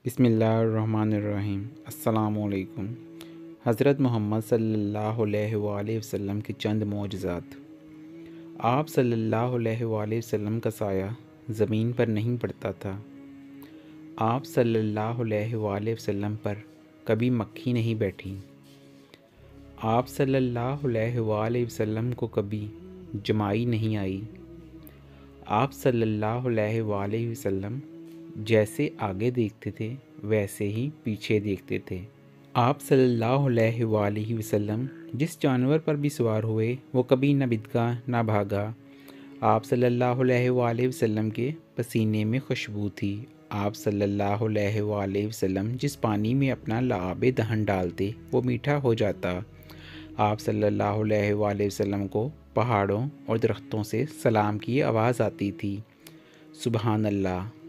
بسم اللہ الرحمن الرحیم۔ السلام علیکم۔ حضرت محمد صلی اللہ علیہ وآلہ وسلم کے چند معجزات۔ آپ صلی اللہ علیہ وآلہ وسلم کا سایہ زمین پر نہیں پڑتا تھا۔ آپ صلی اللہ علیہ وآلہ وسلم پر کبھی مکھی نہیں بیٹھی۔ آپ صلی اللہ علیہ وآلہ وسلم کو کبھی جمائی نہیں آئی۔ آپ صلی اللہ علیہ وآلہ وسلم جیسے آگے دیکھتے تھے ویسے ہی پیچھے دیکھتے تھے۔ آپ صلی اللہ علیہ وآلہ وسلم جس جانور پر بھی سوار ہوئے وہ کبھی نہ بھدکا نہ بھاگا۔ آپ صلی اللہ علیہ وآلہ وسلم کے پسینے میں خوشبو تھی۔ آپ صلی اللہ علیہ وآلہ وسلم جس پانی میں اپنا لعاب دہن ڈالتے وہ میٹھا ہو جاتا۔ آپ صلی اللہ علیہ وآلہ وسلم کو پہاڑوں اور درختوں سے سلام کی آواز آتی تھی۔ سبحان اللہ۔